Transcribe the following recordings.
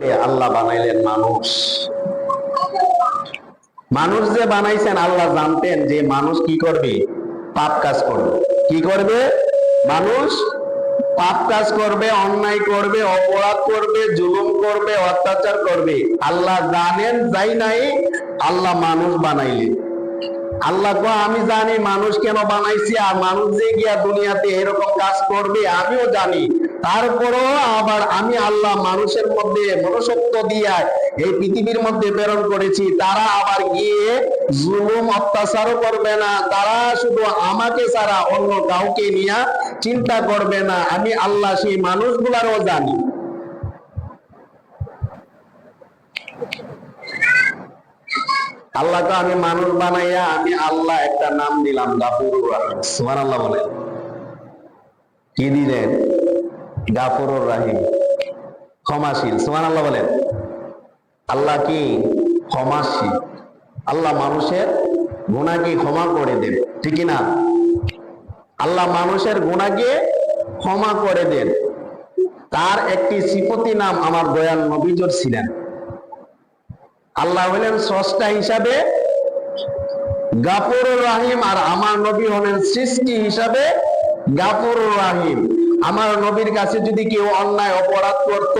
আল্লাহ বানাইলেন মানুষ। মানুষ যে বানাইছেন আল্লাহ জানতেন যে মানুষ কি করবে, পাপ কাজ করবে। কি করবে? মানুষ পাপ কাজ করবে, অন্যায় করবে, অপরাধ করবে, জুলুম করবে, অত্যাচার করবে। আল্লাহ জানেন, যাই নাই আল্লাহ মানুষ বানাইলেন। আল্লাহ কো আমি জানি মানুষ কেন বানাইছি, আর মানুষ যে গিয়া দুনিয়াতে এরকম কাজ করবে আমিও জানি। তারপরও আবার আমি আল্লাহ মানুষের মধ্যে মনুষ্যত্ব দিয়া এই পৃথিবীর মধ্যে প্রেরণ করেছি। তারা আবার গিয়ে জুলুম অত্যাচারও করবে না, তারা শুধু আমাকে ছাড়া অন্য কাউকে নিয়ে চিন্তা করবে না। আমি আল্লাহ সেই মানুষগুলারও জানি। আল্লাহকে আমি মানুষ বানাইয়া আমি আল্লাহ একটা নাম দিলাম গাফুরুর রাহিম। সুবহানাল্লাহ বলেন। কি দিলেন? গাফুরুর রাহিম, ক্ষমাশীল। সুবহানাল্লাহ বলেন। আল্লাহ কি? ক্ষমাশীল। আল্লাহ মানুষের গুনাহকে ক্ষমা করে দেন, ঠিক না? আল্লাহ মানুষের গুনাহকে ক্ষমা করে দেন। তার একটি সিফতি নাম আমার দয়াল নবীজর ছিলেন। আল্লাহ হলেন স্রষ্টা হিসাবে গাফুরুর রাহিম, আর আমার নবী হলেন সৃষ্টি হিসাবে গাফুরুর রাহিম। আমার নবীর কাছে যদি কেউ অন্যায় অপরাধ করত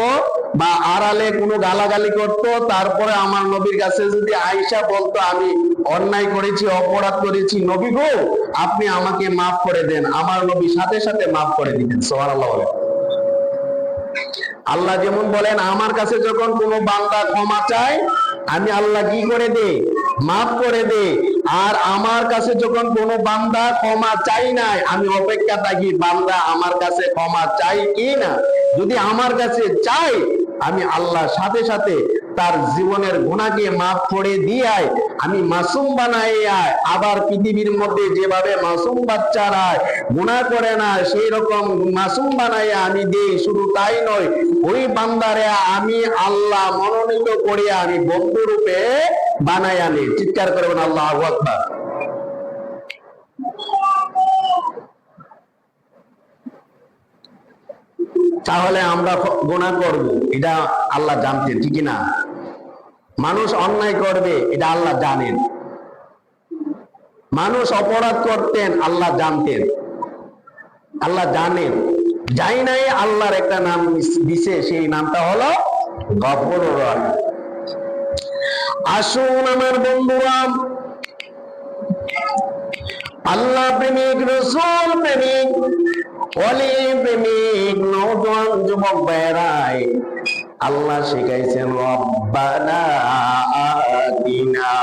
বা আড়ালে কোনো গালাগালি করত, তারপরে আমার নবীর কাছে যদি আয়েশা বলতো আমি অন্যায় করেছি, অপরাধ করেছি, নবী গো আপনি আমাকে মাফ করে দেন, আমার নবী সাথে সাথে মাফ করে দিতেন। সুবহানাল্লাহ। আল্লাহ যেমন বলেন আমার কাছে যখন কোনো বান্দা ক্ষমা চায় আমি আল্লাহ কি করে দে? মাফ করে দে। আর আমার কাছে যখন কোনো বান্দা ক্ষমা চাই নাই আমি অপেক্ষা থাকি বান্দা আমার কাছে ক্ষমা চাই কি না। যদি আমার কাছে চাই আমি আল্লাহ সাথে সাথে তার জীবনের গুনাহকে মাফ করে দিয়াই আমি মাসুম বানাইয়া, আবার পৃথিবীর মধ্যে যেভাবে মাসুম বাচ্চারা গুনাহ করে না সেই রকম মাসুম বানাইয়া আমি দেই। শুধু তাই নয়, ওই বান্দারে আমি আল্লাহ মনোনীত করিয়া আমি বন্ধু রূপে বানাই আনি। চিৎকার করবেন আল্লাহু আকবার। তাহলে আমরা গুনাহ করব এটা আল্লাহ জানতেন, ঠিক না? মানুষ অন্যায় করবে এটা আল্লাহ জানেন। মানুষ অপরাধ করতেন আল্লাহ জানতেন, আল্লাহ জানেন। যাই নাই আল্লাহর একটা নাম দিছে, সেই নামটা হলো গফুরুর রাহিম। আসুন আমার বন্ধুরা, আল্লাহ প্রেমিক, রসূল প্রেমিক, ওলি প্রেমিক নওজোয়ান যুবক ভাইরাই আল্লাহ শিখাইছেন রব্বানা আতিনা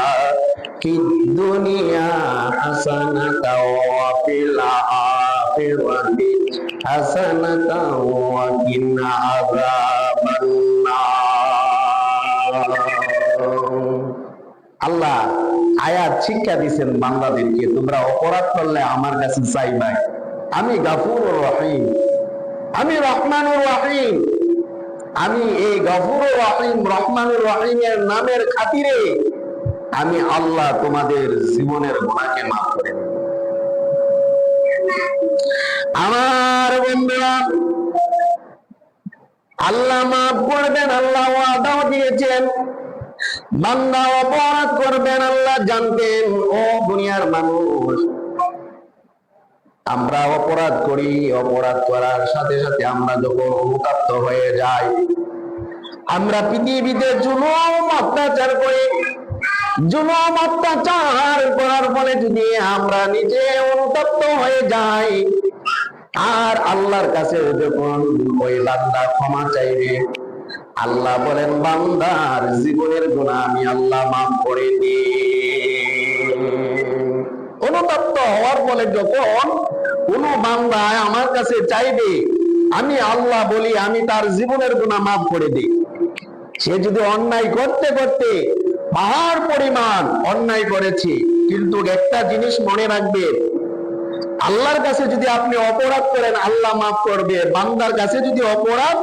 ফিদ দুনিয়া হাসানাতাও ওয়া ফিল আখিরাতি হাসানাতাও ওয়া কিনা আযাবান নার। আল্লাহ আয়াত শিক্ষা দিয়েছেন বান্দাদেরকে, তোমরা অপরাধ করলে আমার কাছে চাইবাই, আমি গাফুরুর রহিম, আমি রহমানুর রহিম। আমি এই গাফুরুর রহিম রহমানুর রহিমের নামের খাতিরে আমি আল্লাহ তোমাদের জীবনের গুনাহকে মাফ করে দেব। আমার বন্ধুরা, আল্লাহ মাফ করবেন, আল্লাহ ওয়াদাও দিয়েছেন। বান্দা অপরাধ করবেন আল্লাহ জানতেন। ও দুনিয়ার মানুষ, আমরা অপরাধ করি, অপরাধ করার সাথে সাথে আমরা যখন অনুতপ্ত হয়ে যাই, আমরা পৃথিবীতে জুলুম অত্যাচার করি। জুলুম অত্যাচার করার ফলে যদি আমরা নিজে অনুতপ্ত হয়ে যাই, আর আল্লাহর কাছে যখন ওই বান্দা ক্ষমা চাইবে, আল্লাহ বলেন বান্দার জীবনের গুনাহ আমি আল্লাহ মাফ করে দিই। অনুতপ্ত হওয়ার ফলে যখন কোন বান্দা আমার কাছে চাইবে, আমি আল্লাহ বলি আমি তার জীবনের গুনাহ মাফ করে দিই। সে যদি অন্যায় করতে করতে পাহাড় পরিমাণ অন্যায় করেছে, কিন্তু একটা জিনিস মনে রাখবে, আল্লাহর কাছে যদি আপনি অপরাধ করেন আল্লাহ মাফ করবে, বান্দার কাছে যদি অপরাধ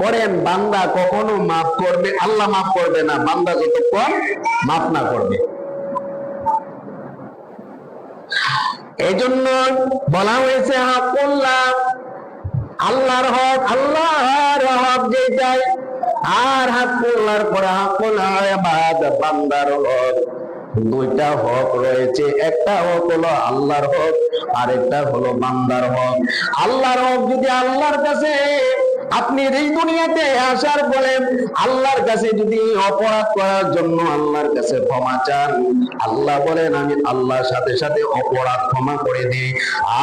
করেন বান্দা কখনো মাফ করবে, আল্লাহ মাফ করবে না, বান্দা যতক্ষণ মাফ না করবে। এই জন্য বলা হয়েছে হাকুল্লাহ, আল্লাহর হক, আল্লাহর হক যেটাই আর হাক্কুল্লাহর পরে হাক্কুল ইবাদ বান্দার হক। দুইটা হক রয়েছে, একটা হক হলো আল্লাহর হক, আরেকটা হলো বান্দার হক। আল্লাহর হক যদি আল্লাহর কাছে আপনি এই দুনিয়াতে আসার পরে আল্লাহর কাছে যদি অপরাধ করার জন্য আল্লাহর কাছে ক্ষমা চান, আল্লাহ বলেন আমি আল্লাহর সাথে সাথে অপরাধ ক্ষমা করে দিই।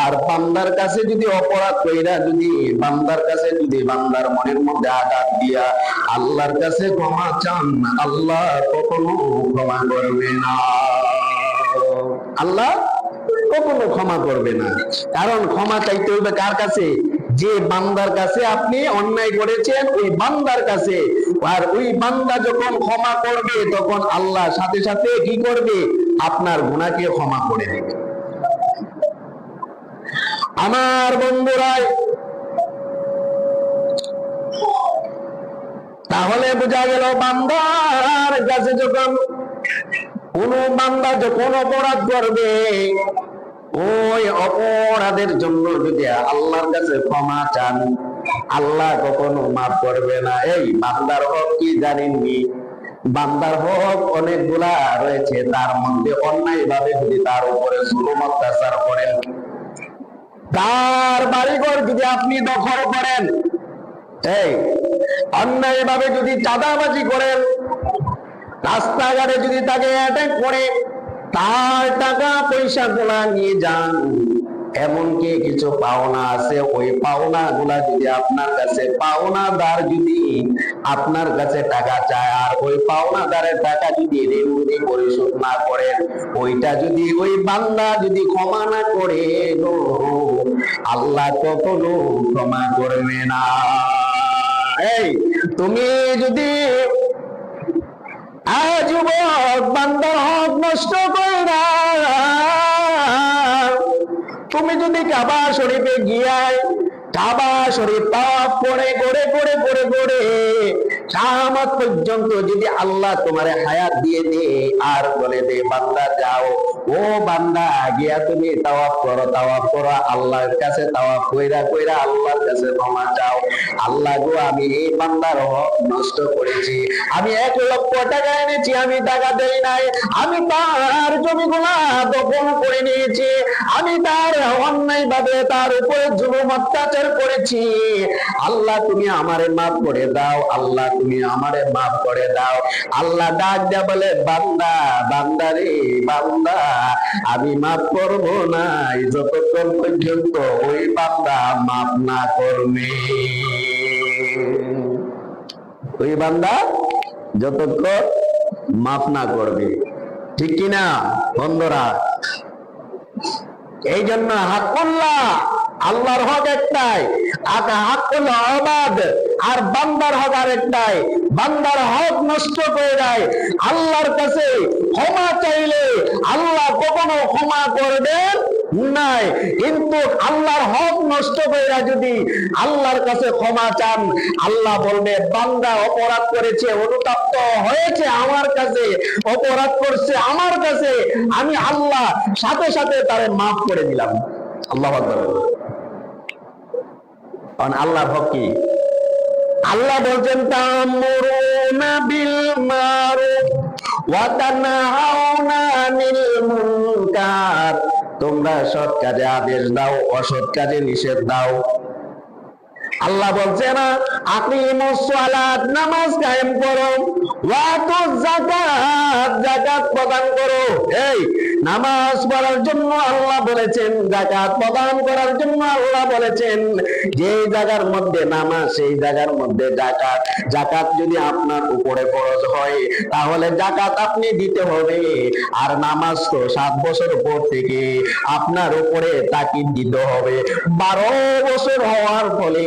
আর বান্দার কাছে যদি অপরাধ কইরা যদি বান্দার কাছে যদি বান্দার মনের মধ্যে আঘাত দিয়া আল্লাহর কাছে ক্ষমা চান, আল্লাহ কখনো ক্ষমা করবে না। আল্লাহ কখনো ক্ষমা করবে না। কারণ ক্ষমা চাইতে হবে কার কাছে? যে বান্দার কাছে আপনি অন্যায় করেছেন ওই বান্দার কাছে। আর ওই বান্দা যখন ক্ষমা করবে তখন আল্লাহ সাথে সাথে কি করবে? আপনার গুনাহকে ক্ষমা করে দেবে। আমার বন্ধুরা, তাহলে বোঝা গেল বান্দার কাছে যখন কোন বান্দা যখন অপরাধ করবে ওই অপরাধের জন্য যদি আল্লাহর কাছে ক্ষমা চান, আল্লাহ কখনো মাফ করবে না। এই বান্দার হক কি জানেননি? বান্দার হক অনেকগুলা রয়েছে, তার মধ্যে অন্যায় ভাবে যদি তার উপরে জুলুম অত্যাচার করেন, তার বাড়িঘর যদি আপনি দখল করেন, এই অন্যায় ভাবে যদি চাঁদাবাজি করেন, রাস্তাঘাটে যদি তাকে অ্যাটাক করে তার টাকা পয়সা গুলা নিয়ে যান, এমনকি কিছু পাওনা আছে ওই পাওনা গুলা যদি আপনার কাছে পাওনাদার যদি আপনার কাছে টাকা চায় আর ওই পাওনাদারের টাকা যদি ঋণ যদি পরিশোধ না করেন, ওইটা যদি ওই বান্দা যদি ক্ষমা না করে আল্লাহ কখনো ক্ষমা করবে না। এই তুমি যদি যুবক বান্দার হক নষ্ট কইরা তুমি যদি কাবা শরীফে গিয়াই কাবা শরীফ তাওয়াফ করে করে করে করে করে কিয়ামত পর্যন্ত যদি আল্লাহ তোমারে হায়াত দিয়ে দে আর বলে দে বান্দা যাও, ও বান্দা গিয়া তুমি তাওয়াফ করো আল্লাহর কাছে তাওয়াফ কইরা কইরা আল্লাহর কাছে ক্ষমা চাও, আল্লাহ গো আমি এই বান্দার হক নষ্ট করেছি, আমি 1 লক্ষ টাকা এনেছি আমি টাকা দেই নাই, আমি তার জমিগুলা দখল করে নিয়েছি, আমি তার অন্যায় ভাবে তার উপরে জুলুম অত্যাচার করেছি, আল্লাহ তুমি আমারে মাফ করে দাও, আল্লাহ তুমি আমারে মাফ করে দাও। আল্লাহ ডাক দিয়া বলে বান্দা বান্দা রে বান্দা আমি মাফ করবো না যতক্ষণ পর্যন্ত ওই বান্দা মাফ না করবে। ওই বান্দা যতক্ষণ মাফ না করবে, ঠিক কিনা বন্ধুরা? এই জন্য হাক্কুল্লাহ আল্লাহর হক একটাই, হাক্কুল ইবাদ আর বান্দার হক আরেকটাই। বান্দার হক নষ্ট করে দেয় আল্লাহর কাছে ক্ষমা চাইলে আল্লাহ কখনো ক্ষমা করবেন নাই, কিন্তু আল্লাহর হক নষ্ট করে যদি আল্লাহর কাছে ক্ষমা চান আল্লাহ বলবে বান্দা অপরাধ করেছে, অনুতপ্ত হয়েছে আমার কাছে, অপরাধ করছে আমার কাছে, আমি আল্লাহ সাথে সাথে তারে মাফ করে দিলাম। আল্লাহু আকবার। আল্লাহর হক কি? আল্লাহ বলছেন তা'মুরুনা বিল মারুফ ওয়া তানহাউনা আনিল মুনকার, তোমরা সৎ কাজে আদেশ দাও অসৎ কাজে নিষেধ দাও। আল্লাহ বলছে না আকিমুস সালাত, নামাজ কায়েম করো, ওয়া আতুজ যাকাত, যাকাত প্রদান করো। এই নামাজ পড়ার জন্য আল্লাহ বলেছেন, যাকাত প্রদান করার জন্য আল্লাহ বলেছেন। যে জায়গার মধ্যে নামাজ সেই জায়গার মধ্যে যাকাত। যাকাত যদি আপনার উপরে ফরজ হয় তাহলে যাকাত আপনি দিতে হবে। আর নামাজ তো 7 বছর পর থেকে আপনার উপরে তাকিদ দিতে হবে। 12 বছর হওয়ার ফলে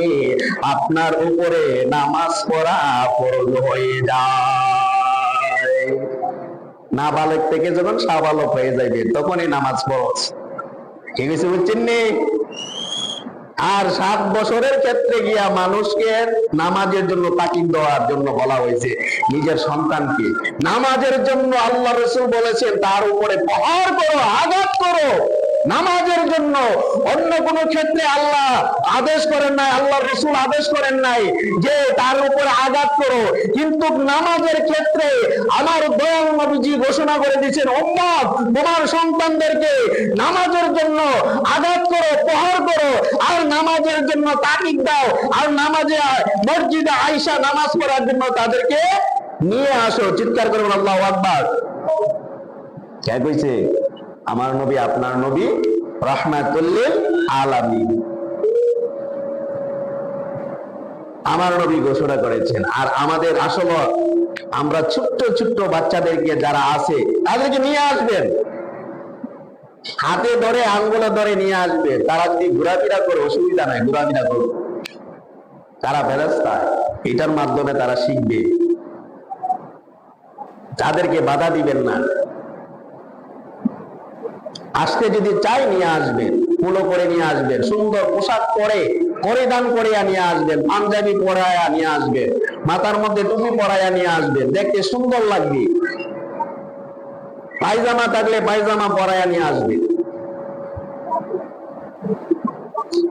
আপনার উপরে নামাজ পড়া ফরজ হয়ে যায়। নাবালক থেকে যখন সাবালক হয়ে যাবে তখনই নামাজ ফরজ। ঠিক আছে, বুঝছেন নি? আর 7 বছরের ক্ষেত্রে গিয়া মানুষকে নামাজের জন্য তাকিদ দেওয়ার জন্য বলা হয়েছে। নিজের সন্তানকে নামাজের জন্য আল্লাহ রাসূল বলেছেন তার উপরে প্রহার করো, আঘাত করো। নামাজের জন্য। অন্য কোন ক্ষেত্রে আল্লাহ আদেশ করেন নাই, আল্লাহ রাসূল আদেশ করেন নাই যে তার উপর আঘাত করো, কিন্তু নামাজের ক্ষেত্রে আমার দয়াল নবীজি ঘোষণা করে দিয়েছেন, উম্মত তোমার সন্তানদেরকে নামাজের জন্য আঘাত করো, প্রহার করো, আর নামাজের জন্য তাকিদ দাও, আর নামাজে মসজিদে আয়েশা নামাজ পড়ার জন্য তাদেরকে নিয়ে আসো। চিৎকার করবেন আল্লাহু আকবার। কে কইছে? আমার নবী, আপনার নবী রাহমাতুল লিল আলামিন, আমার নবী ঘোষণা করেছেন। আর আমাদের আসলে আমরা ছোট্ট ছোট্ট বাচ্চাদেরকে যারা আছে তাদেরকে নিয়ে আসবেন, হাতে ধরে আঙ্গুলে ধরে নিয়ে আসবেন। তারা যদি ঘোরাফেরা করে অসুবিধা নাই, ঘোরাফেরা করো, তারা ফেরেশতা, এটার মাধ্যমে তারা শিখবে। তাদেরকে বাধা দিবেন না। আসতে যদি চাই নিয়ে আসবেন, পুলো করে নিয়ে আসবেন, সুন্দর পোশাক পরে পরিধান করে নিয়ে আসবেন, পাঞ্জাবি পরায়া নিয়ে আসবেন, মাথার মধ্যে টুপি পরায়া নিয়ে আসবেন, দেখতে সুন্দর লাগবে। পায়জামা থাকলে পায়জামা পরায়া নিয়ে আসবেন।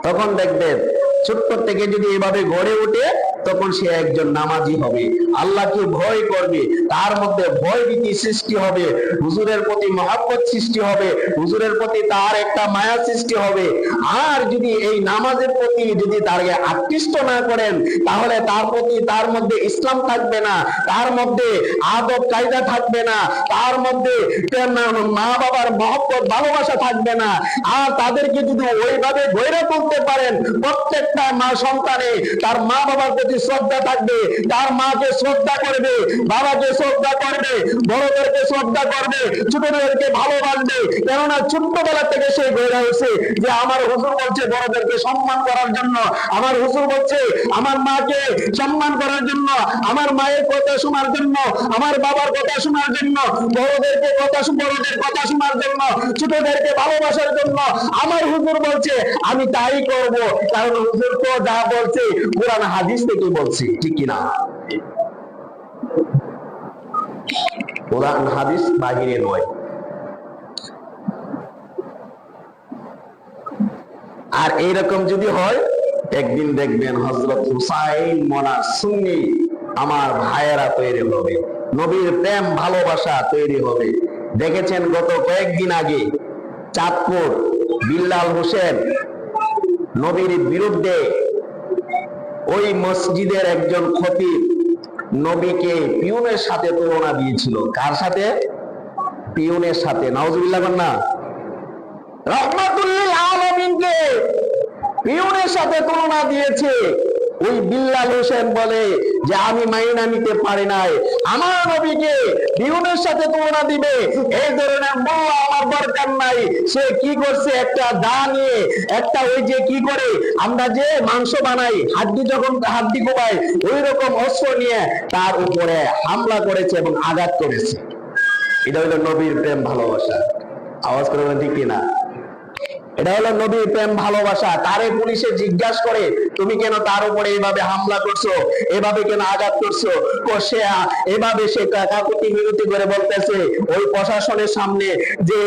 তখন দেখবেন ছোট্ট থেকে যদি এভাবে গড়ে ওঠে, তখন সে একজন নামাজি হবে, আল্লাহকে ভয় করবে, তার মধ্যে ভয় ভীতি সৃষ্টি হবে, হুজুরের প্রতি মহব্বত সৃষ্টি হবে, হুজুরের প্রতি তার একটা মায়া সৃষ্টি হবে। আর যদি এই নামাজের প্রতি যদি তাকে আকৃষ্ট না করেন, তাহলে তার প্রতি তার মধ্যে ইসলাম থাকবে না, তার মধ্যে আদব কায়দা থাকবে না, তার মধ্যে মা বাবার মহব্বত ভালোবাসা থাকবে না। আর তাদেরকে যদি ওইভাবে গড়ে তুলতে পারেন, প্রত্যেকটা মা সন্তানে তার মা বাবার প্রতি শ্রদ্ধা থাকবে, তার মাকে শ্রদ্ধা করবে, বাবাকে শ্রদ্ধা করবে, বড়দেরকে শ্রদ্ধা করবে, ছোটদেরকে ভালোবাসবে। কেননা ছোট্টবেলা থেকে সে গড়ে উঠছে যে আমার হুজুর বলছে বড়দেরকে সম্মান করার জন্য, আমার হুজুর বলছে আমার মাকে সম্মান করার জন্য, আমার মায়ের কথা শোনার জন্য, আমার বাবার কথা শোনার জন্য, বড়দের কথা শোনার জন্য, ছোটদেরকে ভালোবাসার জন্য। আমার হুজুর বলছে আমি তাই করব, কারণ হুজুর তো যা বলছে কোরআন হাদিস থেকে বলছে, ঠিক কিনা? কোরআন হাদিস বাহিরে নয়। আর এইরকম যদি হয়, একদিন দেখবেন হযরত হুসাইন মনার সুন্নি আমার ভাইয়েরা তৈরি হবে, নবীর প্রেম ভালোবাসা তৈরি হবে। দেখেছেন গত কয়েকদিন আগে চাঁদপুর বিল্লাল হোসেন নবীর বিরুদ্ধে ওই মসজিদের একজন খতিব নবীকে পিউনের সাথে তুলনা দিয়েছিল। কার সাথে? পিউনের সাথে। নাউজুবিল্লাহ না, রাহমাতুল লিল আলামিনকে পিউনের সাথে তুলনা দিয়েছে। ওই বিল্লাল হোসেন বলে যে আমি মাইনা নিতে পারি নাই, আমার নবীকে পিউনের সাথে তুলনা দিবে, এই ধরনের মোল্লা আমার দরকার নাই। সে কি করছে, একটা দা নিয়ে, একটা ওই যে কি করে আমরা যে মাংস বানাই, হাড্ডি যখন হাড্ডি কোবাই, ওই রকম অস্ত্র নিয়ে তার উপরে হামলা করেছে এবং আঘাত করেছে। এটা হলো নবীর প্রেম ভালোবাসা। আওয়াজ করে বলেন ঠিক কিনা? এটা হলো নবীর প্রেম ভালোবাসা। তারে পুলিশে জিজ্ঞাসা করে তুমি কেন তার উপরে এইভাবে হামলা করছো, এভাবে কেন আঘাত করছো? সে এভাবে সে কাকুতি মিনতি করে বলতেছে ওই প্রশাসনের সামনে যে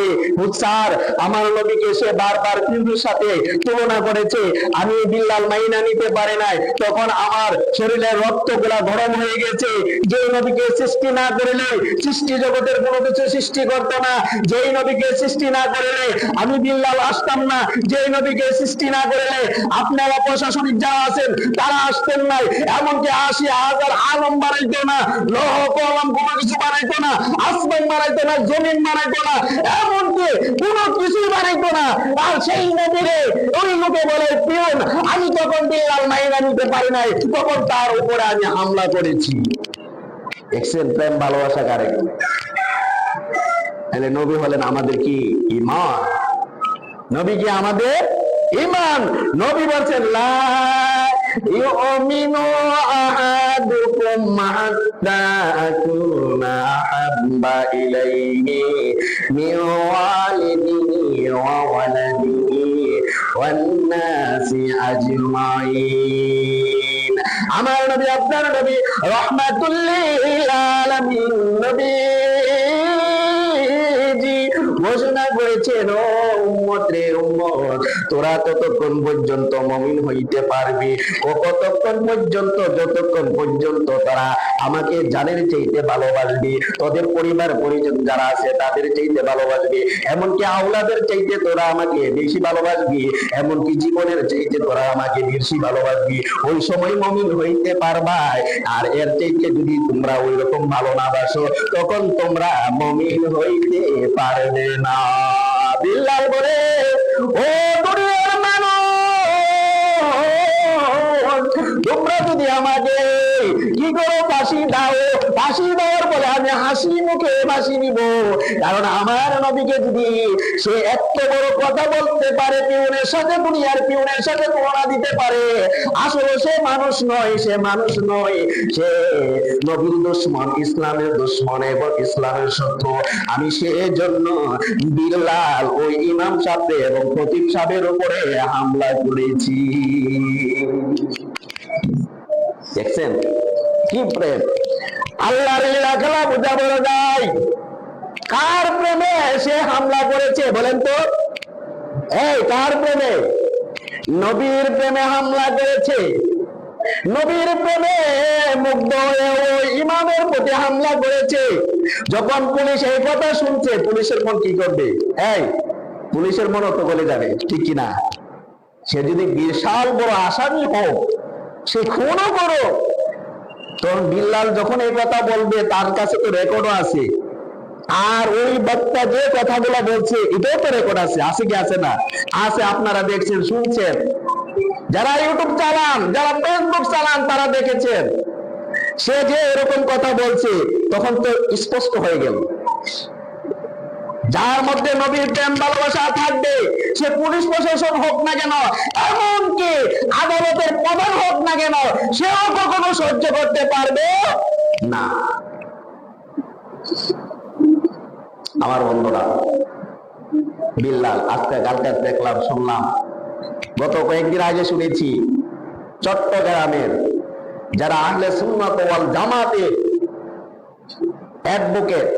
স্যার আমার নবীকে সে বারবার পিউনের সাথে তুলনা করেছে, আমি বিল্লাল মাইনা নিতে পারে নাই। তখন আমার শরীরের রক্তগুলা গরম হয়ে গেছে। যে নবীকে সৃষ্টি না করলে সৃষ্টি জগতের কোনো কিছু সৃষ্টি করতো না, যেই নবীকে সৃষ্টি না করলে আমি বিল্লাল আসতাম না, যে নবীকে সৃষ্টি না করলে আপনারা প্রশাসনিক যারা আছেন তারা আসতেন নাই, এমনকি ৮০,০০০ আলম বানাইতো না, লৌহ কলম কোনো কিছু বানাইতো না, আসমান বানাইতো না, জমিন বানাইতো না, এমনকি কোনো কিছুই বানাইতো না। আর সেই নবীরে ওই লোকে বলে পিয়ন, আমি তখন বিল্লাল মাইনা নিতে পারি নাই, তখন তার উপরে আমি হামলা করেছি। দেখছেন প্রেম ভালোবাসা কারে? তাহলে নবী হলেন আমাদের কি ঈমান, নবী কি আমাদের ঈমান। নবী বলছেন লা ইউমিনু আহাদুকুম হাত্তা আকুনা আহাব্বা ইলাইহি মিন ওয়ালিদিহি ওয়া ওয়ালাদিহি ওয়ান নাসি আজমাইন। আমার নবী, আপনার নবী রাহমাতুল লিল আলামিন নবী ঘোষণা করেছেন, ও উম্মত রে, উম্মত তোরা ততক্ষণ পর্যন্ত মুমিন হইতে পারবি কতক্ষণ পর্যন্ত, যতক্ষণ পর্যন্ত তারা আমাকে জানের চাইতে ভালোবাসবি, তোদের পরিবার পরিজন যারা আছে তাদের চাইতে ভালোবাসবি, এমনকি আওলাদের চাইতে তোরা আমাকে বেশি ভালোবাসবি, এমনকি জীবনের চাইতে তোরা আমাকে বেশি ভালোবাসবি, ওই সময় মুমিন হইতে পারবা। আর এর চাইতে যদি তোমরা ওই রকম ভালো না বাসো তখন তোমরা মুমিন হইতে পারবে না। বিল্লাল বলে, ও দুনিয়ার মানুষ, তোমরা যদি আমাকে কি করো ফাঁসি দাও, ফাঁসি দেওয়ার পরে আমি হাসি মুখে ফাঁসি নিব, কারণ আমার নবীকে যদি সে এত বড় কথা বলতে পারে, পিউনের সাথে, দুনিয়ার পিউনের সাথে তুলনা দিতে পারে, আসলে সে মানুষ নয়, সে মানুষ নয়, সে নবীর দুশমন, ইসলামের দুশমন এবং ইসলামের শত্রু। আমি সেজন্য বিল্লাল ওই ইমাম সাহেব এবং খতিব সাহেবের উপরে হামলা করেছি। দেখছেন কি প্রেম, আল্লাহর লীলা খেলা বোঝা বড় যায়। কার প্রেমে সে হামলা করেছে বলেন তো? এই কার প্রেমে? নবীর প্রেমে হামলা করেছে। নবীর প্রেমে মুগ্ধ হয়ে ওই ইমামের প্রতি হামলা করেছে। যখন পুলিশ এই কথা শুনছে, পুলিশের মন কি করবে? এই পুলিশের মন তো গলে যাবে, ঠিক কিনা? সে যদি বিশাল বড় আসামি হোক, সে খুনও করো, তখন বিল্লাল যখন এই কথা বলবে তার কাছে তো রেকর্ডও আছে, আর ওই বক্তা যে কথাগুলো বলছে এটাও তো রেকর্ড আছে, আছে কি আছে না? আছে, আপনারা দেখছেন, শুনছেন, যারা ইউটিউব চালান, যারা ফেসবুক চালান তারা দেখেছেন। সে যে এরকম কথা বলছে তখন তো স্পষ্ট হয়ে গেল। যার মধ্যে নবীর প্রেম ভালোবাসা থাকবে, সে পুলিশ প্রশাসন হোক না কেন, এমনকি আদালতের প্রধান হোক না কেন, সেও কখনো সহ্য করতে পারবে না। আমার বন্ধুরা, বিল্লাল আজকে কালকে দেখলাম, শুনলাম, গত কয়েকদিন আগে শুনেছি, চট্টগ্রামের যারা আহলে সুন্নাত ওয়াল জামাতের অ্যাডভোকেট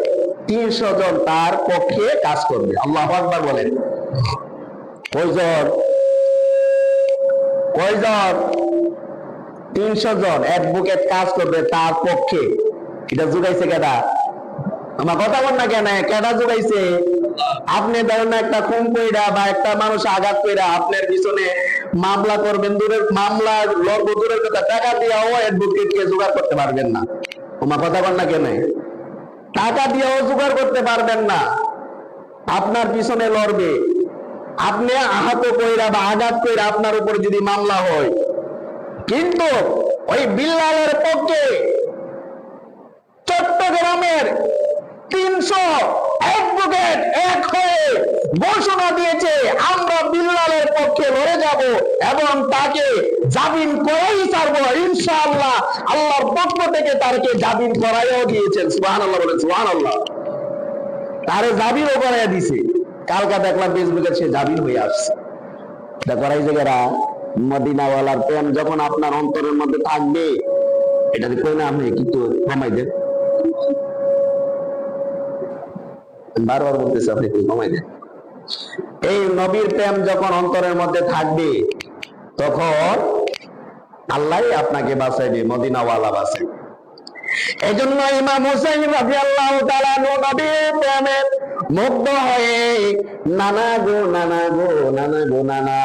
300 জন তার পক্ষে কাজ করবে। আল্লাহু আকবার বলেন। কয়জন? 300 জন অ্যাডভোকেট কাজ করবে তার পক্ষে। এটা জুগাইছে কেডা? আমার কথা বল না কেন, কেডা জুগাইছে? আপনি ধরেন না একটা খুন কইরা বা একটা মানুষ আঘাত কইরা আপনার পিছনে মামলা করবেন, দূরের মামলা লড়ব দূরের কথা, টাকা দিয়েও অ্যাডভোকেট কে জোগাড় করতে পারবেন না। আমার কথা বল না কেন? টাকা দিয়েও জোগাড় করতে পারবেন না, আপনার পিছনে লড়বে। আপনি আহত কইরা বা আঘাত কইরা আপনার উপর যদি মামলা হয়, কিন্তু ওই বিল্লালের পক্ষে চট্টগ্রামের 300 অ্যাডভোকেট এক হয়ে ঘোষণা দিয়েছে, আমরা বিল্লালের পক্ষে লড়ে যাব এবং তাকে জামিন করেই ছাড়বো ইনশাআল্লাহ। আল্লাহর পক্ষ থেকে তাকে জামিন করাইও দিয়েছেন। সুবহানাল্লাহ বলেন, সুবহানাল্লাহ। তারে জামিনও করাইয়া দিছে। কালকে দেখলাম ফেসবুকে সে জামিন হয়ে আসছে। দেখো এই জায়গারা মদিনাওয়ালার প্রেম যখন আপনার অন্তরের মধ্যে থাকবে, এটা কই না, আপনি কিন্তু কমাই দেন, বারবার বলতেছে, আপনি একটু কমাই দেন। এই নবীর প্রেম যখন অন্তরের মধ্যে থাকবে তখন আল্লাহ আপনাকে বাঁচাইবে, মদিনাওয়ালা বাঁচাইবে। এই জন্য ইমাম হুসাইন রাদিয়াল্লাহু তাআলা নবীর প্রেমে মুগ্ধ হয়ে নানা গো নানা গো নানা গো নানা,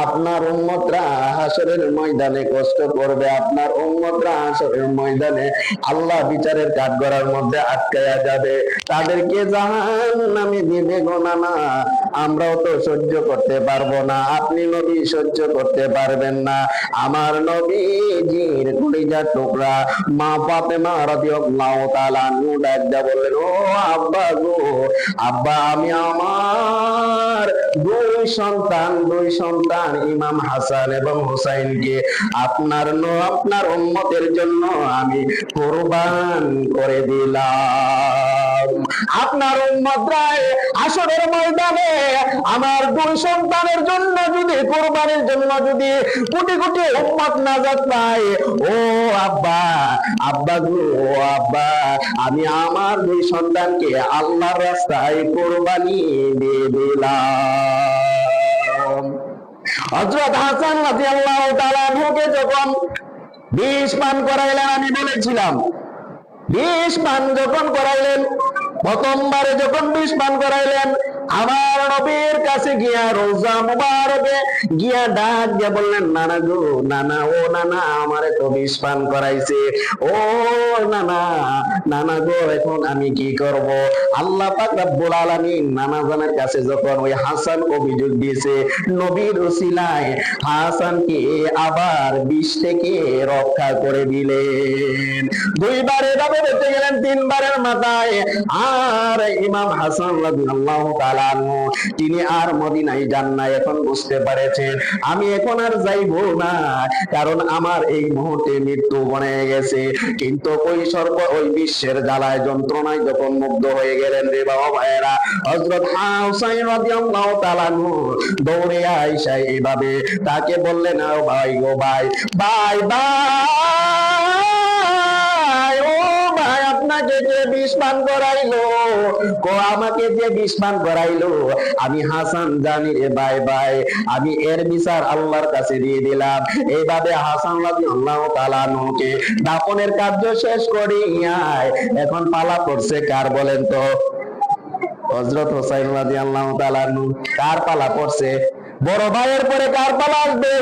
আপনার উম্মতরা হাসরের ময়দানে কষ্ট করবে, আপনার উম্মতরা হাসরের ময়দানে আল্লাহ বিচারের কাঠগড়ার মধ্যে আটকায়া যাবে, তাদেরকে জাহান্নামে দিবে গো নানা। আমরাও তো সহ্য করতে পারবো না, আপনি নবী সহ্য করতে পারবেন না। আমার নবীজির কলিজার টুকরা মা ফাতেমা রাদিয়াল্লাহু তাআলা আনহা ডাক দিয়া বললেন, ও আব্বা গো, আব্বা, আমি আমার দুই সন্তান ইমাম হাসান এবং হুসাইনকে আপনার উম্মতের জন্য আমি কুরবান করে দিলাম। আপনার উম্মতরা হাসরের ময়দানে আমার দুই সন্তানের জন্য যদি, কুরবানির জন্য যদি কোটি কোটি উম্মত নাজাত পায়, ও আব্বা, আব্বা গো, ও আব্বা, আমি আমার দুই সন্তানকে আল্লাহর রাস্তায় কুরবানি দিয়ে দিলাম। হযরত হাসান রাদিয়াল্লাহু তাআলা আনহুকে যখন বিষ পান করাইলেন, আমি বলেছিলাম বিষ পান যখন করাইলেন, প্রথমবারে যখন বিষ পান করাইলেন, আমার নবীর কাছে গিয়া রওজা মুবারকে গিয়া ডাক দিয়া বললেন, নানা গো, নানা, ও নানা, আমারে তো বিষ পান করাইছে, ও নানা, নানা গো, এখন আমি কি করব? আল্লাহ পাক রব্বুল আলামিন নানা জানের কাছে যখন ওই হাসান অভিযোগ দিয়েছে, নবীর উসিলায় হাসানকে আবার বিষ থেকে রক্ষা করে দিলেন। দুইবার এভাবে বেঁচে গেলেন, তিনবারের মাথায় আর ইমাম হাসান রাদিয়াল্লাহু তাআলা আনহু তিনি আর মদিনায় যান না। এখন বুঝতে পারেছেন আমি এখন আর যাইবো না, কারণ আমার এই মুহূর্তে মৃত্যু বনে গেছে। কিন্তু ওই বিশ্বের জ্বালায় যন্ত্রণায় যখন মুগ্ধ হয়ে গেলেন রে বাবা ভাইয়েরা, হযরত হুসাইন রাদিয়াল্লাহু তাআলা আনহু দৌড়ে আইসা এইভাবে তাকে বললেন, ও ভাই গো ভাই, ভাই ভাই, ও ভাই, আপনাকে যে বিষ পান করাইলো, আমাকে যে বিষ পান করাইলো, আমি হাসান জানি রে ভাই ভাই, আমি এর বিচার আল্লাহর কাছে দিয়ে দিলাম। এইভাবে হাসান রাদিয়াল্লাহু তাআলা আনহুকে দাফনের কার্য শেষ করিয়া এখন পালা পড়ছে কার বলেন তো? হযরত হুসাইন রাদিয়াল্লাহু তাআলা আনহু। কার পালা পড়ছে? বড় ভাইয়ের পরে কার পালা আসবে?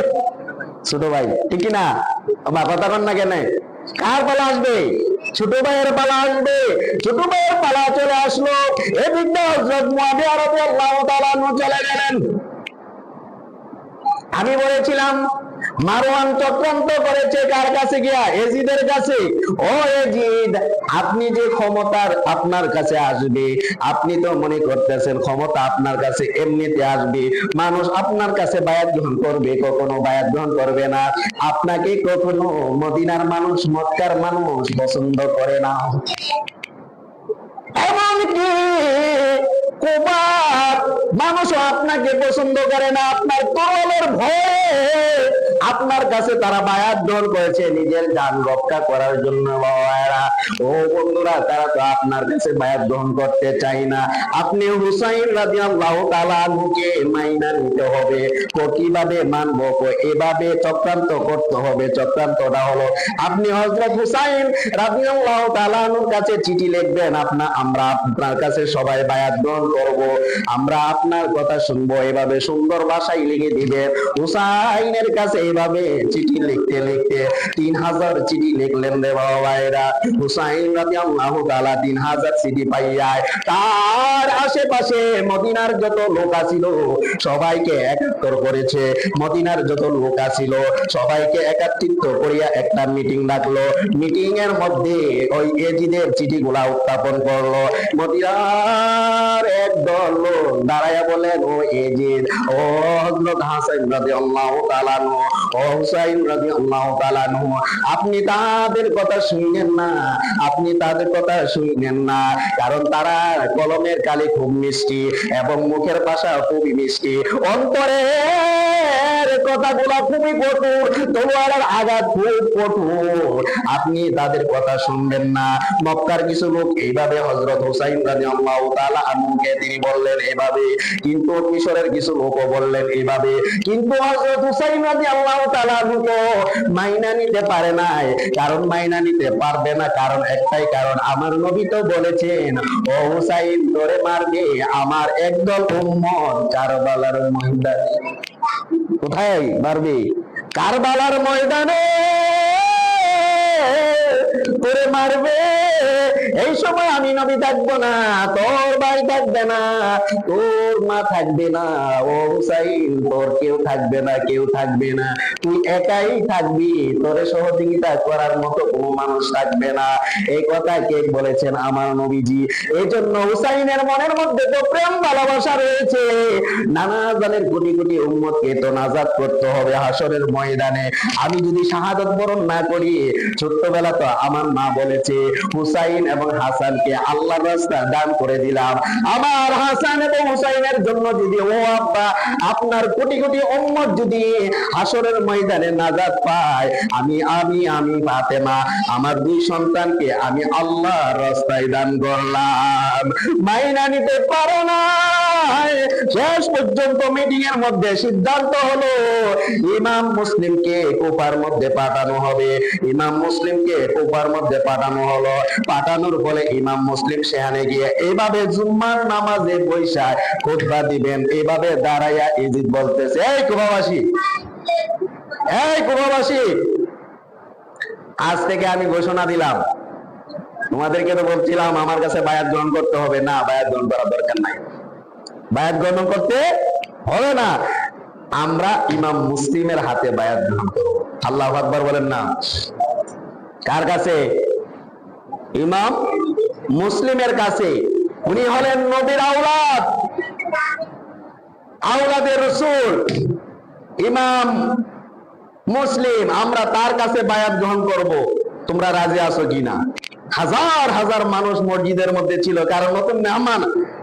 ছোট ভাই, ঠিক না? আমার কথা কন না কেন? কার পালা আসবে? ছোট ভাইয়ের পালা আসবে। ছোট ভাইয়ের পালা চলে আসলো, এদিক দিয়ে হযরত মুআবিয়া রাদিয়াল্লাহু তাআলা আনহু চলে গেলেন। আমি বলেছিলাম মারওয়ান চক্রান্ত করেছে কার কাছে গিয়া? এজিদের কাছে। ও এজিদ, আপনি যে ক্ষমতার আপনার কাছে আসবে, আপনি তো মনে করতেছেন ক্ষমতা আপনার কাছে এমনিতে আসবে, মানুষ আপনার কাছে বায়াত গ্রহণ করবে? কখনো বায়াত গ্রহণ করবে না। আপনাকে কখনো মদিনার মানুষ, মক্কার মানুষ পছন্দ করে না। এমনকি কুবার মানুষও আপনাকে পছন্দ করে না। আপনার তরলের ভয়ে আপনার কাছে তারা বায়াত গ্রহণ করেছে নিজের জান রক্ষা করার জন্য। বাবারা, ও বন্ধুরা, তারা তো আপনার কাছে বায়াত গ্রহণ করতে চাই না। আপনি হুসাইন রাদিয়াল্লাহু তাআলা আনহুকে মাইনা নিতে হবে। কিভাবে মানবো? এভাবে চক্রান্ত করতে হবে। চক্রান্তটা হলো, আপনি হযরত হুসাইন রাদিয়াল্লাহু তাআলা আনহুর কাছে চিঠি লিখবেন, আমরা আপনার কাছে সবাই বায়াত গ্রহণ করব, আমরা আপনার কথা শুনবো। এভাবে সুন্দর ভাষায় লিখে দিবেন। হুসাইনের কাছে এইভাবে চিঠি লিখতে লিখতে 3000 চিঠি লিখলেন রে বাবা ভাইরা। হুসাইন রাদিয়াল্লাহু তাআলা 3000 চিঠি পাইয়া তার আশেপাশে মদিনার যত লোক ছিল সবাইকে একাত্তর করেছে। মদিনার যত লোক ছিল সবাইকে একত্রিত করিয়া একটা মিটিং ডাকলো। মিটিং এর মধ্যে ওই এজিদের চিঠিগুলা উত্থাপন করলো। মদিনার একদল লোক দাঁড়াইয়া বলেন, ও এজিদ, ও হযরত হাসান রাদিয়াল্লাহু তাআলা আনহু, ও হুসাইন রাদিয়াল্লাহু তাআলা আনহু, আপনি তাদের কথা শুনলেন না, আপনি তাদের কথা শুনলেন না, কারণ তারা কলমের কালি খুব মিষ্টি এবং মুখের ভাষা খুবই মিষ্টি, অন্তরের কথাগুলা খুবই কঠোর, তলোয়ারের আঘাত খুব কঠোর। আপনি তাদের কথা শুনবেন না। মক্কার কিছু লোক এইভাবে হযরত হুসাইন রাদিয়াল্লাহু তাআলা আনহুকে তিনি বললেন এভাবে, কিন্তু মিশরের কিছু লোকও বললেন এইভাবে, কিন্তু হযরত হুসাইন রাদিয়াল্লাহু তাআলা আনহু তো মাইনা নিতে পারে নাই। কারণ মাইনা নিতে পারবে না, কারণ একটাই কারণ, আমার নবী তো বলেছেন, ও হুসাইন, তোরে মারবে আমার একদল উম্মত কারবালার ময়দানে। কোথায় মারবে? কারবালার ময়দানে তোরে মারবে। এই সময় আমি নবী থাকবো না, তোর ভাই থাকবে না, তোর মা থাকবে না, ও হুসাইন, তোর কেউ থাকবে না, কেউ থাকবে না, তুই একাই থাকবি, তোরে সহযোগিতা করার মতো কোনো মানুষ থাকবে না। এই কথা কে বলেছেন? আমার নবীজি। এই জন্য হুসাইনের মনের মধ্যে তো প্রেম ভালোবাসা রয়েছে। নানা জানের কোটি কোটি উম্মতকে তো নাজাত করতে হবে হাসরের ময়দানে। আমি যদি শাহাদাত বরণ না করি, ছোট্টবেলা তো আমার মা বলেছে, হুসাইন এবং হাসানকে আল্লাহর রাস্তা দান করে দিলাম। আমার হাসান এবং হুসাইনের জন্য যদি, ও আব্বা, আপনার কোটি কোটি উম্মত যদি হাসরের ময়দানে নাজাত পায়, আমি ফাতেমা আমার দুই সন্তানকে আমি আল্লাহর রাস্তায় দান করলাম। মাইনা নিতে পারো না, নাই। শেষ পর্যন্ত মিটিং এর মধ্যে সিদ্ধান্ত হলো ইমাম মুসলিমকে কুফার মধ্যে পাঠানো হবে। ইমাম মুসলিমকে কুফার মধ্যে পাঠানো হলো। পাঠানোর ফলে ইমাম মুসলিম সেখানে গিয়ে এইভাবে জুম্মার নামাজে বৈশা খুতবা দিবেন। এইভাবে দাঁড়াইয়া ইজিদ বলতেছে, এই কুফাবাসী, এই কুফাবাসী, আজ থেকে আমি ঘোষণা দিলাম, তোমাদেরকে তো বলছিলাম আমার কাছে বায়াত গ্রহণ করতে হবে, না বায়াত গ্রহণ করার দরকার নাই, বায়াত গ্রহণ করতে হবে না, আমরা ইমাম মুসলিমের হাতে বায়াত গ্রহণ করব। আল্লাহু আকবার বলেন না। কার কাছে? ইমাম মুসলিমের কাছে। উনি হলেন নবীর আওলাদ, আওলাদে রাসূল ইমাম মুসলিম। আমরা তার কাছে বায়াত গ্রহণ করব, তোমরা রাজি আছো কিনা? হাজার হাজার মানুষ মসজিদের মধ্যে ছিল, কারণ নতুন মেহমান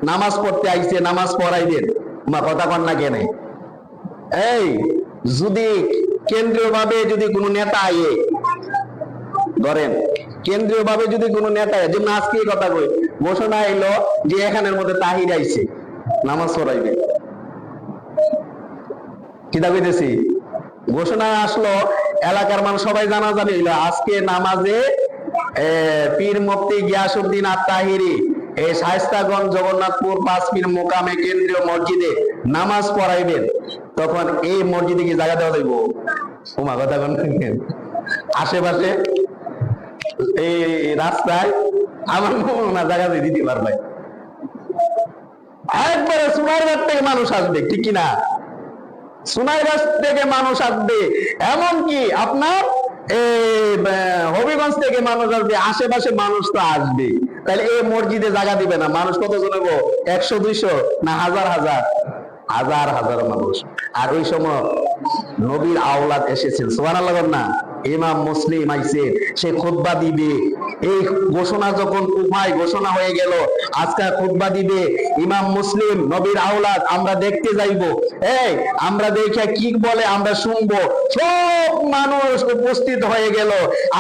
নামাজ পড়তে আইছে, নামাজ পড়াইবেন। মা কথা কন না কেন? এই যদি কেন্দ্রীয় ভাবে যদি কোনো নেতা আয়ে, ধরেন কেন্দ্রীয় ভাবে যদি কোনো নেতা, যেমন আজকে কথা কই, ঘোষণা এলো যে এখানের মধ্যে তাহির আইছে, নামাজ পড়াইবে, কি দাবি দিছি? ঘোষণা আসলো, এলাকার মানুষ সবাই জানাজানি হইলো, আজকে নামাজে পীর মুফতি গিয়াসউদ্দিন আত-তাহিরি এই শায়েস্তাগঞ্জ জগন্নাথপুর 5 পীর মোকামে কেন্দ্রীয় মসজিদে নামাজ পড়াইবেন। তখন এই মসজিদে কি জায়গা দেওয়া যাইব? ওমা কথা কোন, আশেপাশে এই রাস্তায় আমার না জায়গা দিয়ে দিতে পারবে। একবারে সোনারগাঁ থেকে মানুষ আসবে, ঠিক কিনা? সোনারগাঁ থেকে মানুষ আসবে, এমনকি আপনার হবিগঞ্জ থেকে মানুষ আসবে, আশেপাশে মানুষ তো আসবে। তাহলে এই মসজিদে জায়গা দিবে না, মানুষ কতজন হইব? 100 200 না হাজার হাজার? হাজার হাজার মানুষ। আর ওই সময় নবীর আওলাদ এসেছেন, সুবহানাল্লাহ না? ইমাম মুসলিম আইছে, সে খুতবা দিবে। এই ঘোষণা যখন কুফায় ঘোষণা হয়ে গেল আজকে খুতবা দিবে ইমাম মুসলিম, নবীর আওলাদ, আমরা দেখতে যাইব। এই আমরা দেখে কি বলে আমরা শুনবো। সব মানুষ উপস্থিত হয়ে গেল,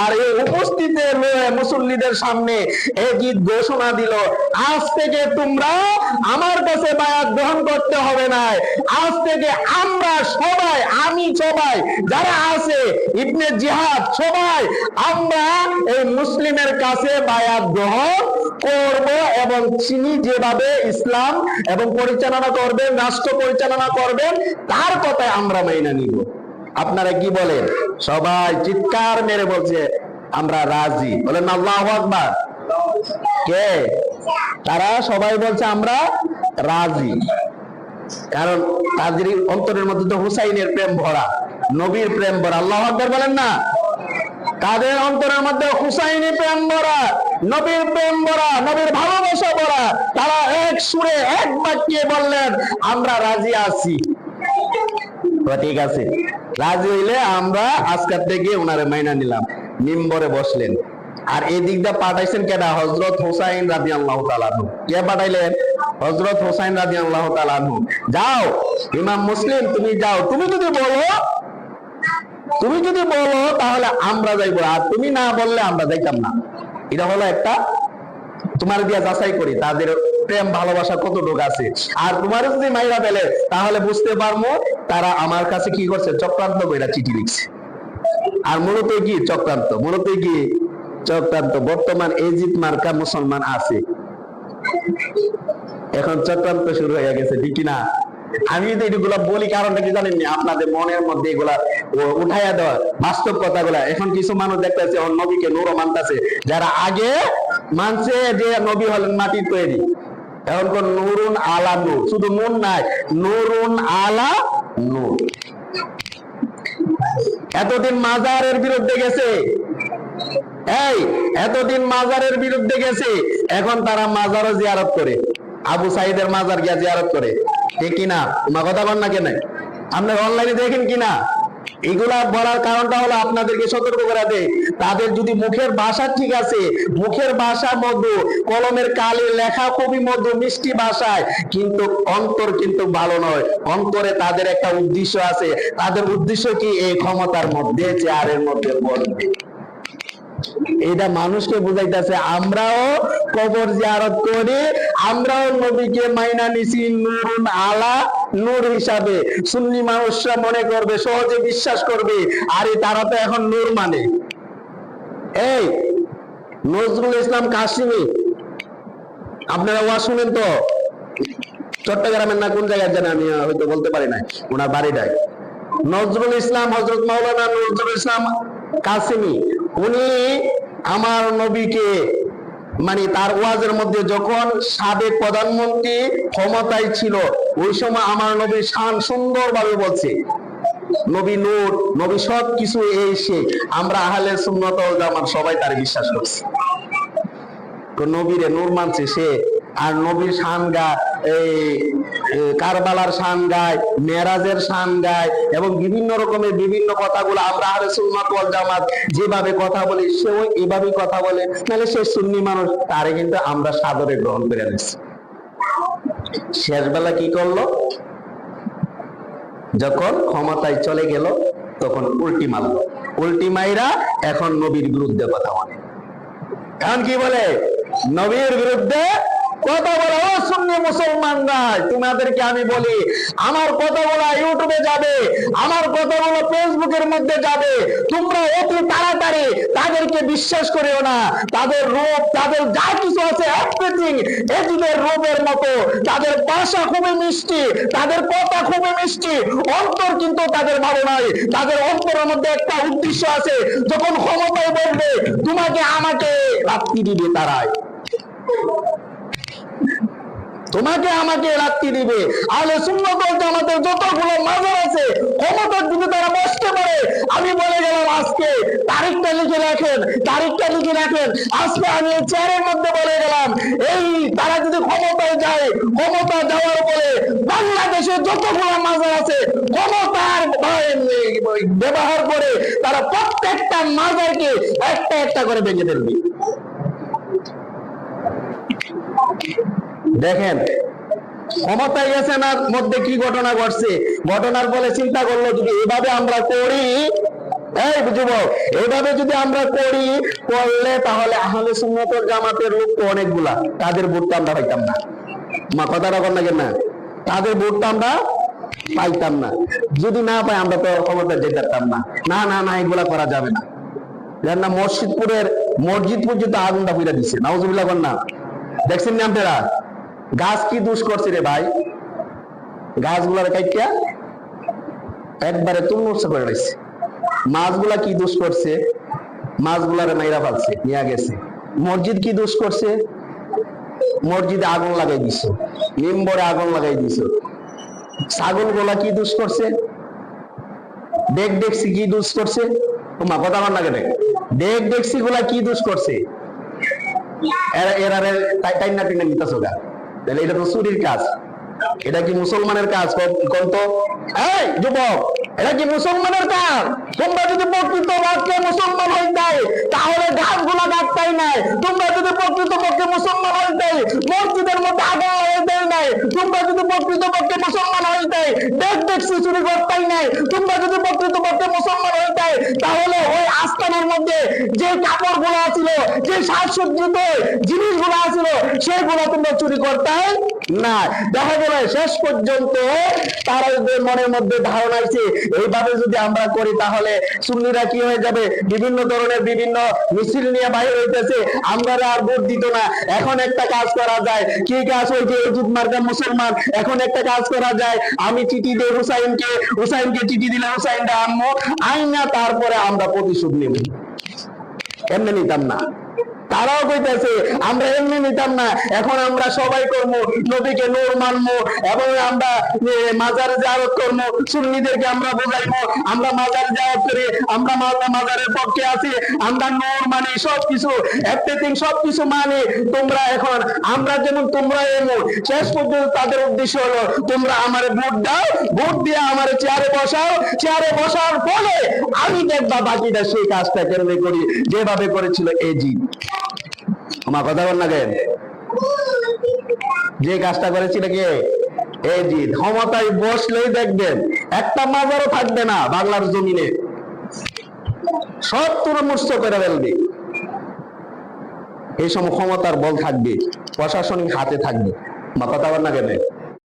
আর এই উপস্থিতের মুসল্লিদের সামনে এই ঘোষণা দিল, আজ থেকে তোমরা আমার কাছে বায়াত গ্রহণ করতে হবে না, আজ থেকে আমরা সবাই, আমি সবাই যারা আছে ইবনে জিহাদ সবাই আমরা এই মুসলিমের কাছে বায়াত গ্রহণ করব, এবং তিনি যেভাবে ইসলাম এবং পরিচালনা করবেন, রাষ্ট্র পরিচালনা করবেন, তার কথায় আমরা মেনে নিব। আপনারা কি বলেন? সবাই চিৎকার মেরে বলছে আমরা রাজি। বলেন আল্লাহু আকবার। কে? তারা সবাই বলছে আমরা রাজি, কারণ তাদের অন্তরের মধ্যে তো হুসাইনের প্রেম ভরা, নবীর প্রেম ভরা। আল্লাহু আকবার বলেন না। তাদের অন্তরের মধ্যে হুসাইনি প্রেম ভরা, নবীর প্রেম ভরা, নবীর ভালোবাসা ভরা। তারা এক সুরে এক বাক্যে বললেন আমরা রাজি আছি। ঠিক আছে, রাজি হইলে আমরা আজকের থেকে ওনারে মাইনা নিলাম। মিম্বরে বসলেন, আর এই দিকটা পাঠাইছেন কেডা? হযরত হুসাইন রাদিয়াল্লাহু তাআলা আনহু। কে পাঠাইলেন? হযরত হুসাইন রাদিয়াল্লাহু তাআলা আনহু। যাও ইমাম মুসলিম, তুমি যাও, তুমি যদি বলো তাহলে আমরা যাইবো, আর তুমি না বললে আমরা যাইতাম না। এটা হলো একটা, তোমার দিয়া যাচাই করি তাদের প্রেম ভালোবাসা কতটুকু আছে। আর তোমার যদি মাইরা ফেলে তাহলে বুঝতে পারবো তারা আমার কাছে কি করছে, চক্রান্ত কইরা চিঠি লিখছে। আর মূলত কি চক্রান্ত, মূলত কি চক্রান্ত। বর্তমান ইজিপ্ট মার্কা মুসলমান আছে, এখন চক্রান্ত শুরু হয়ে গেছে, ঠিক না? আমি যদি এগুলা বলি কারণটা কি জানেন? আপনাদের মনের মধ্যে এগুলা উঠাইয়া দেওয়া বাস্তব কথাগুলা। এখন কিছু মানুষ দেখতেছে নবীকে নূর মানতেছে, যারা আগে মানছে যে নবী হলেন মাটির তৈরি, এখন কোন নুরুন আলা নূর, শুধু নূর নাই, নুরুন আলা নূর। এতদিন মাজারের বিরুদ্ধে গেছে, এই এতদিন মাজারের বিরুদ্ধে গেছে, এখন তারা মাজারও জিয়ারত করে, আবু সাইদের মাজার গিয়া জিয়ারত করে, ঠিক কিনা? তোমার কথা বল না কেন? আপনার অনলাইনে দেখেন কিনা? এগুলা বলার কারণটা হলো আপনাদেরকে সতর্ক করে দেয়, তাদের যদি মুখের ভাষা ঠিক আছে, মুখের ভাষা মধু, কলমের কালি লেখা খুবই মধু মিষ্টি ভাষায়, কিন্তু অন্তর কিন্তু ভালো নয়। অন্তরে তাদের একটা উদ্দেশ্য আছে, তাদের উদ্দেশ্য কি? এই ক্ষমতার মধ্যে, চেয়ারের মধ্যে বলবে। এটা মানুষকে বুঝাইতেছে আমরাও কবর জিয়ারত করি, আমরাও নবীকে মাইনা নিছি নূরুন আলা নূর হিসাবে। সুন্নি মানুষরা মনে করবে, সহজে বিশ্বাস করবে, আরে তারা তো এখন নূর মানে। এই নজরুল ইসলাম কাশিমি, আপনারা ওয়াজ শুনেন তো? চট্টগ্রামের না কোন জায়গায় জানেন, আমি হয়তো বলতে পারি না ওনার বাড়িটায়। নজরুল ইসলাম, হযরত মাওলানা নজরুল ইসলাম কাসেমি, উনি আমার নবীকে মানে তার ওয়াজের মধ্যে যখন সাবেক প্রধানমন্ত্রী ক্ষমতায় ছিল ওই সময় আমার নবীর শান সুন্দরভাবে বলছে, নবী নূর, নবী সব কিছু এই সে। আমরা আহলে সুন্নাত ওয়াল জামাত সবাই তার বিশ্বাস করছি। তো নবীরে নূর মানছে সে, আর নবীর শান গায়, এই কারবালার শান গায়, মেরাজের শান গায়, এবং বিভিন্ন রকমের বিভিন্ন কথাগুলো আমরা আহলে সুন্নাত ওয়াল জামাত যেভাবে কথা বলি সেও এভাবেই কথা বলে, নাহলে সে সুন্নি মানুষ, তারে কিন্তু আমরা সাদরে গ্রহণ করে নিচ্ছি। শেষ বেলা কি করলো? যখন ক্ষমতায় চলে গেল তখন উল্টি মারলো, উল্টি মাইরা এখন নবীর বিরুদ্ধে কথা বলে। এখন কি বলে? নবীর বিরুদ্ধে কথা বলে। ও সুন্নি মুসলমানরা, তোমাদেরকে আমি বলি, আমার কথাগুলো ইউটিউবে যাবে, আমার কথাগুলো ফেসবুকের মধ্যে যাবে, তোমরা অতি তাড়াতাড়ি তাদেরকে বিশ্বাস করিও না। তাদের রূপ, তাদের যা কিছু আছে এভরিথিং এজিদের রূপের মতো, তাদের ভাষা খুবই মিষ্টি, তাদের কথা খুবই মিষ্টি, অন্তর কিন্তু তাদের ভালো নয়। তাদের অন্তরের মধ্যে একটা উদ্দেশ্য আছে, যখন ক্ষমতায় বলবে তোমাকে আমাকে রাত্রি দিবে, তারাই তোমাকে আমাকে রাত্রি দিবে। আহলে সুন্নাত ওয়াল জামাতের যতগুলো মাজার আছে ক্ষমতার দিকে তারা বসতে পারে। আমি বলে গেলাম আজকে, তারিখটা লিখে রাখেন, তারিখটা লিখে রাখেন। আজকে আমি এই চেয়ারের মধ্যে বলে গেলাম, এই তারা যদি ক্ষমতায় যায়, ক্ষমতা যাওয়ার পরে বাংলাদেশে যতগুলো মাজার আছে ক্ষমতার ব্যবহার করে তারা প্রত্যেকটা মাজারকে একটা একটা করে ভেঙে ফেলবে। দেখেন ক্ষমতায় গেছে না মধ্যে কি ঘটনা ঘটছে। ঘটনার বলে চিন্তা করলো, যদি এভাবে আমরা করি, এই বুঝবো, এইভাবে যদি আমরা করি, করলে তাহলে আহলে সুন্নাত ওয়াল জামাতের লোক তো অনেকগুলা, তাদের ভোটটা আমরা পাইতাম না। মা কথাটা কর না কেন? তাদের ভোটটা আমরা পাইতাম না। যদি না পাই আমরা তো ক্ষমতা যেতে পারতাম না। না না না, এগুলা করা যাবে না। জান না, মসজিদপুরের মসজিদ পর্যন্ত আগুনটা পুড়ে দিচ্ছে, নাউজুবিল্লাহ কর না। দেখছেন না আপনারা? গাছ কি দোষ করছে রে ভাই? গাছগুলার কাইটিয়া একবারে তুলমুছ করে দিচ্ছে। মাছগুলা কি দোষ করছে? মাছগুলার মাইরা ফেলছে, নিয়ে গেছে। মসজিদ কি দোষ করছে? মসজিদে আগুন লাগাই দিছ, মিম্বরে আগুন লাগাই দিছ। ছাগলগুলা কি দোষ করছে? দেখ দেখছি কি দোষ করছে? তোমার কথা বল না কেন? দেখ দেখছি গুলা কি দোষ করছে? এরা তাই না টিনা নিতেছো গা? তাহলে এটা তো চুরির কাজ। এটা কি মুসলমানের কাজ? কোন তো এই যুবক, এটা কি মুসলমানের কাজ? তোমরা যদি প্রকৃত পক্ষে মুসলমান হইতে তাহলে গাছগুলা কাটতাই নাই। তোমরা যদি প্রকৃত পক্ষে মুসলমান হইতে মসজিদের মধ্যে আগুন লাগাইতাই নাই। তোমরা যদি প্রকৃত পক্ষে মুসলমান হইতে দেখ দেখছি চুরি করতাই নাই। তোমরা যদি প্রকৃত পক্ষে মুসলমান হইতে তাহলে ওই আস্তানার মধ্যে যে কাপড় গুলো ছিল, যে সাজসজ্জিত জিনিসগুলো ছিল, সেগুলো তোমরা চুরি করতাই না। দেখা গেল শেষ পর্যন্ত তারা মনের মধ্যে ধারণা আছে এইভাবে যদি আমরা করি তাহলে সুন্নিরা কি হয়ে যাবে, বিভিন্ন ধরনের বিভিন্ন মিছিল নিয়ে বাইরে হইতেছে, আমরা আর ভোট দিত না। এখন একটা কাজ করা যায়, কি কাজ? ওই যে এজিদ মার্কা মুসলমান, এখন একটা কাজ করা যায়, আমি চিঠি দিই হুসাইনকে, হুসাইনকে চিঠি দিলে হুসাইনটা আনবো, আইনা তারপরে আমরা প্রতিশোধ নেব। এমনি নিতাম না। তারাও কইতেছে আমরা এমনি নিতাম না, এখন আমরা সবাই করবো, নবীকে নূর মানবো, এবং আমরা মাজার জিয়ারত করবো, সুন্নিদেরকে আমরা বোঝাইবো আমরা মাজার জিয়ারত করি, আমরা মাজারের পক্ষে আছি, আমরা নূর মানি, সবকিছু এভরিথিং সবকিছু মানি। তোমরা এখন আমরা যেমন তোমরা এমন। শেষ পর্যন্ত তাদের উদ্দেশ্য হলো তোমরা আমার ভোট দাও, ভোট দিয়ে আমার চেয়ারে বসাও, চেয়ারে বসার ফলে আমি দেখবা বাকিটা সেই কাজটা কেমনে করি, যেভাবে করেছিল এজিদ। আমার কথা বল না কেন? যে কাজটা করেছিল কে? এজিদ। ক্ষমতায় বসলেই দেখবেন একটা মাজারও থাকবে না বাংলার জমিনে, সব তুরমুষ্ট করে ফেলবে। এই সময় ক্ষমতার বল থাকবে, প্রশাসনিক হাতে থাকবে। বা কথা বল না কেন?